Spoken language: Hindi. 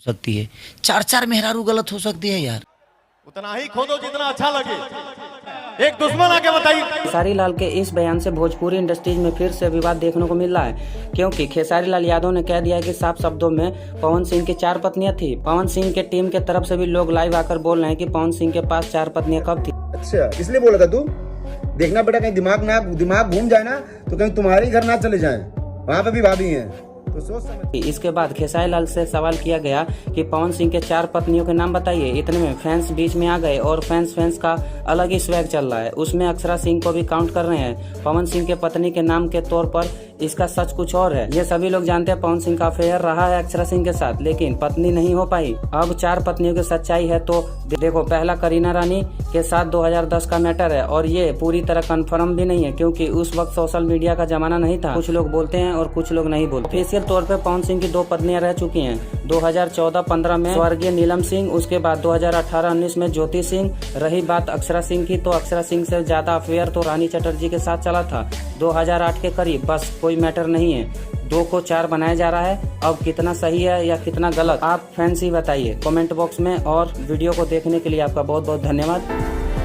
सकती है, चार चार मेहरारू गलत हो सकती है यार। उतना ही खोदो जितना अच्छा लगे। एक दुश्मन आके बताइए। खेसारी लाल के इस बयान से भोजपुरी इंडस्ट्रीज में फिर से विवाद देखने को मिल रहा है, क्योंकि खेसारी लाल यादव ने कह दिया है कि साफ शब्दों में पवन सिंह की 4 पत्नियां थी। पवन सिंह के टीम के तरफ से भी लोग लाइव आकर बोल रहे हैं कि पवन सिंह के पास 4 पत्नियां कब थी। अच्छा, इसलिए बोला था तू? देखना बेटा, कहीं दिमाग घूम जाए ना तो कहीं तुम्हारे घर ना चले जाए, वहाँ पे भी भाभी हैं, तो सोच समझ। इसके बाद खेसारी लाल से सवाल किया गया कि पवन सिंह के 4 पत्नियों के नाम बताइए। इतने में फैंस बीच में आ गए और फैंस का अलग ही स्वैग चल रहा है। उसमें अक्षरा सिंह को भी काउंट कर रहे हैं पवन सिंह के पत्नी के नाम के तौर पर। इसका सच कुछ और है। ये सभी लोग जानते हैं पवन सिंह का अफेयर रहा है अक्षरा सिंह के साथ, लेकिन पत्नी नहीं हो पाई। अब 4 पत्नियों की सच्चाई है तो देखो, पहला करीना रानी के साथ 2010 का मैटर है और ये पूरी तरह कंफर्म भी नहीं है, क्योंकि उस वक्त सोशल मीडिया का जमाना नहीं था। कुछ लोग बोलते हैं और कुछ लोग नहीं बोलते। ऑफिशियल तौर पे पवन सिंह की 2 पत्नियां रह चुकी हैं। 2014-15 में स्वर्गीय नीलम सिंह, उसके बाद 2018-19 में ज्योति सिंह। रही बात अक्षरा सिंह की, तो अक्षरा सिंह से ज्यादा अफेयर तो रानी चटर्जी के साथ चला था 2008 के करीब। बस कोई मैटर नहीं है, 2 को 4 बनाया जा रहा है। अब कितना सही है या कितना गलत, आप फैंस ही बताइए कमेंट बॉक्स में। और वीडियो को देखने के लिए आपका बहुत बहुत धन्यवाद।